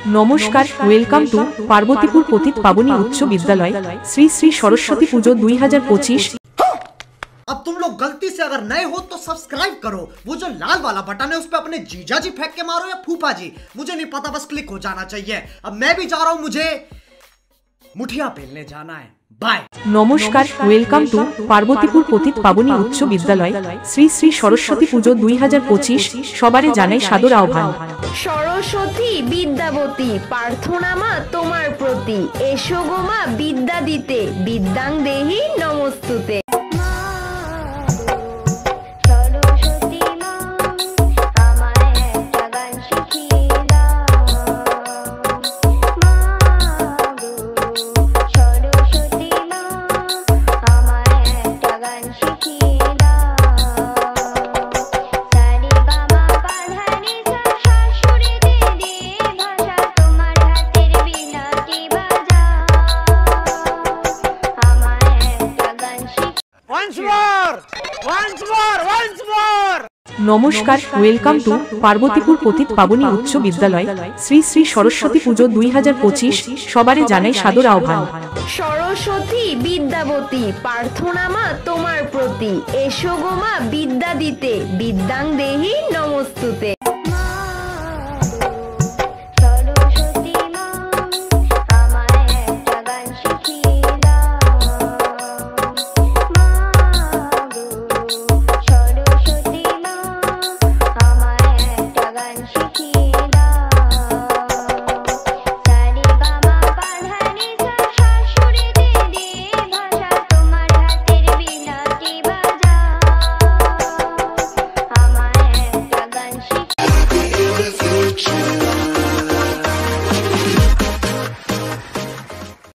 नमस्कार, welcome to Parvatipur पतित पावनी उच्च विद्यालय श्री श्री सरस्वती पूजो 2025। अब तुम लोग गलती से अगर नए हो तो सब्सक्राइब करो। वो जो लाल वाला बटन है उस पे अपने जीजा जी फेंक के मारो या फूफा जी, मुझे नहीं पता, बस क्लिक हो जाना चाहिए। अब मैं भी जा रहा हूं, मुझे मुठिया पेलने जाना है। बाय। नमस्कार, वेलकम टू पार्वतीपुर पतित पावनी उच्च विद्यालय श्री श्री सरस्वती पूजो 2025 সবারে জানাই সাদর আহ্বান। সরস্বতী বিদ্যাবতী প্রার্থনা মা তোমার প্রতি, এসো গো মা বিদ্যা দিতে, বিদ্যাং দেহি নমস্তুতে। नमस्कार, वेलकम टू पार्वतीपुर पतित पावनी उच्च विद्यालय श्री श्री सरस्वती पूजो 2025 সবারে জানাই সাদর আহ্বান। সরস্বতী বিদ্যাবতী প্রার্থনা মা তোমার প্রতি, এসো গো মা বিদ্যা দিতে, বিদ্যাং দেহি নমস্তুতে।